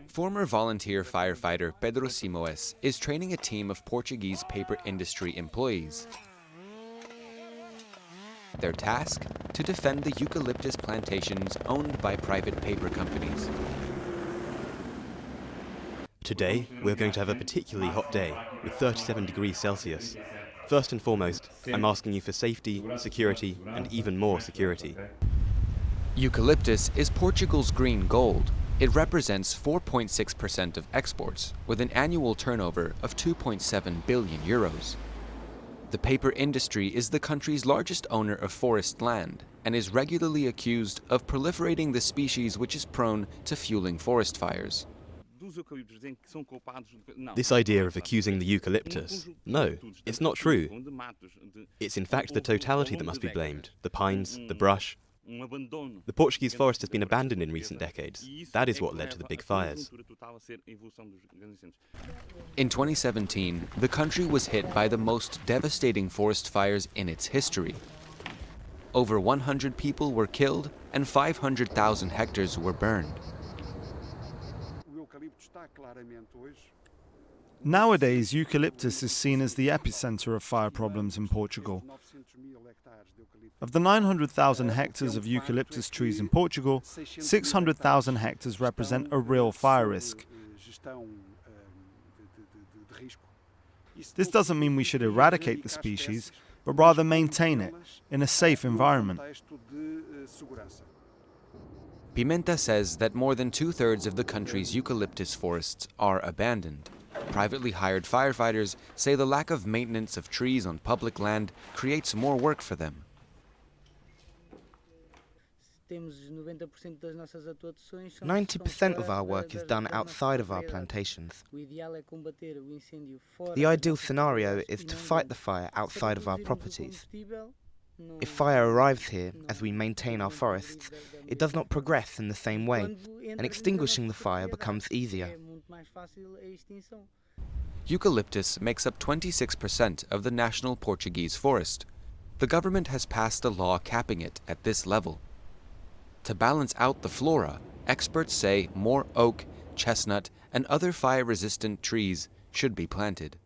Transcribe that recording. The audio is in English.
Former volunteer firefighter Pedro Simoes is training a team of Portuguese paper industry employees. Their task? To defend the eucalyptus plantations owned by private paper companies. Today, we're going to have a particularly hot day, with 37 degrees Celsius. First and foremost, I'm asking you for safety, security, and even more security. Eucalyptus is Portugal's green gold. It represents 4.6% of exports, with an annual turnover of 2.7 billion euros. The paper industry is the country's largest owner of forest land and is regularly accused of proliferating the species which is prone to fueling forest fires. This idea of accusing the eucalyptus, no, it's not true. It's in fact the totality that must be blamed, the pines, the brush. The Portuguese forest has been abandoned in recent decades. That is what led to the big fires. In 2017, the country was hit by the most devastating forest fires in its history. Over 100 people were killed and 500,000 hectares were burned. Nowadays, eucalyptus is seen as the epicenter of fire problems in Portugal. Of the 900,000 hectares of eucalyptus trees in Portugal, 600,000 hectares represent a real fire risk. This doesn't mean we should eradicate the species, but rather maintain it in a safe environment. Pimenta says that more than 2/3 of the country's eucalyptus forests are abandoned. Privately hired firefighters say the lack of maintenance of trees on public land creates more work for them. 90% of our work is done outside of our plantations. The ideal scenario is to fight the fire outside of our properties. If fire arrives here as we maintain our forests, it does not progress in the same way, and extinguishing the fire becomes easier. Eucalyptus makes up 26% of the national Portuguese forest. The government has passed a law capping it at this level. To balance out the flora, experts say more oak, chestnut, and other fire-resistant trees should be planted.